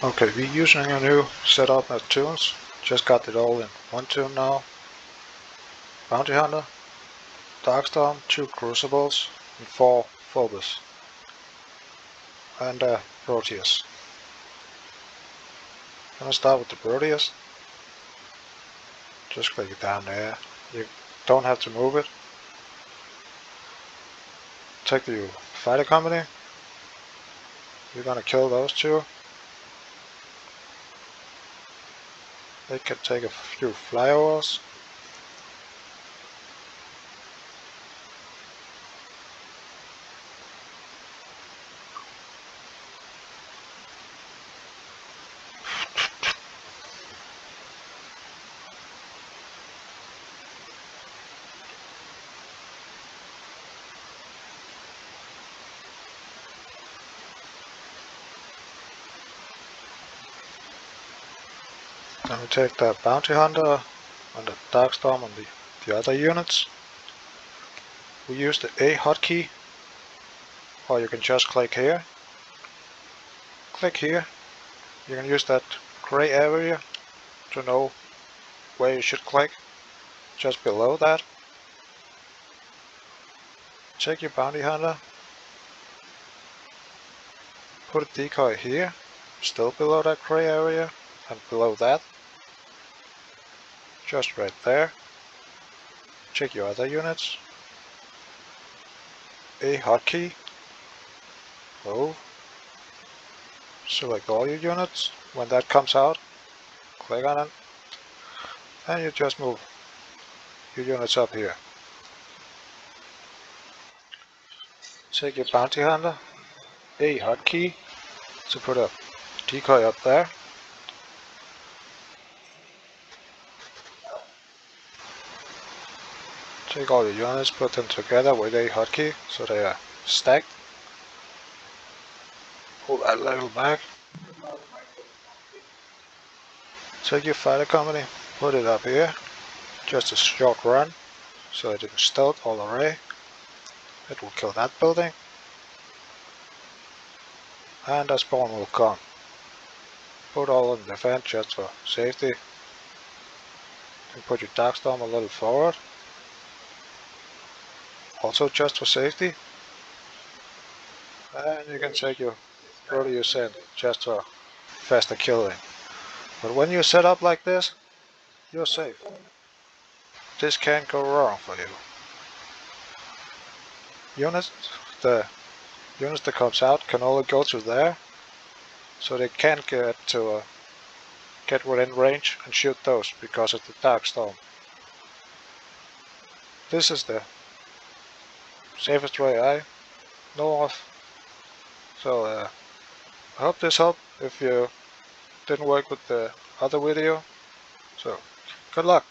Okay, we're using a new setup at Toons. Just got it all in one tune now. Bounty Hunter, Darkstorm, 2 Crucibles, and 4 Phobos. And Proteus. Gonna start with the Proteus. Just click it down there. You don't have to move it. Take the fighter company. You're gonna kill those 2. They can take a few flyovers. Then we take the Bounty Hunter and the Darkstorm on the other units. We use the A hotkey, or you can just click here. Click here. You can use that gray area to know where you should click. Just below that. Take your Bounty Hunter. Put a decoy here, still below that gray area, and below that. Just right there. Check your other units. A hotkey. Move. Select all your units. When that comes out, click on it. And you just move your units up here. Take your Bounty Hunter. A hotkey to put a decoy up there. Take all your units, put them together with a hotkey so they are stacked. Pull that level back. Take your fighter company, put it up here. Just a short run, so it will stealth all array. It will kill that building. And a spawn will come. Put all in the vent just for safety. And put your Darkstorm a little forward. Also just for safety. And you can take your Proteus in just for faster killing. But when you set up like this, you're safe. This can't go wrong for you. The units that comes out can only go through there, so they can't get within range and shoot those because of the Darkstorm. This is the safest way I know of. So I hope this helped if you didn't work with the other video. So good luck.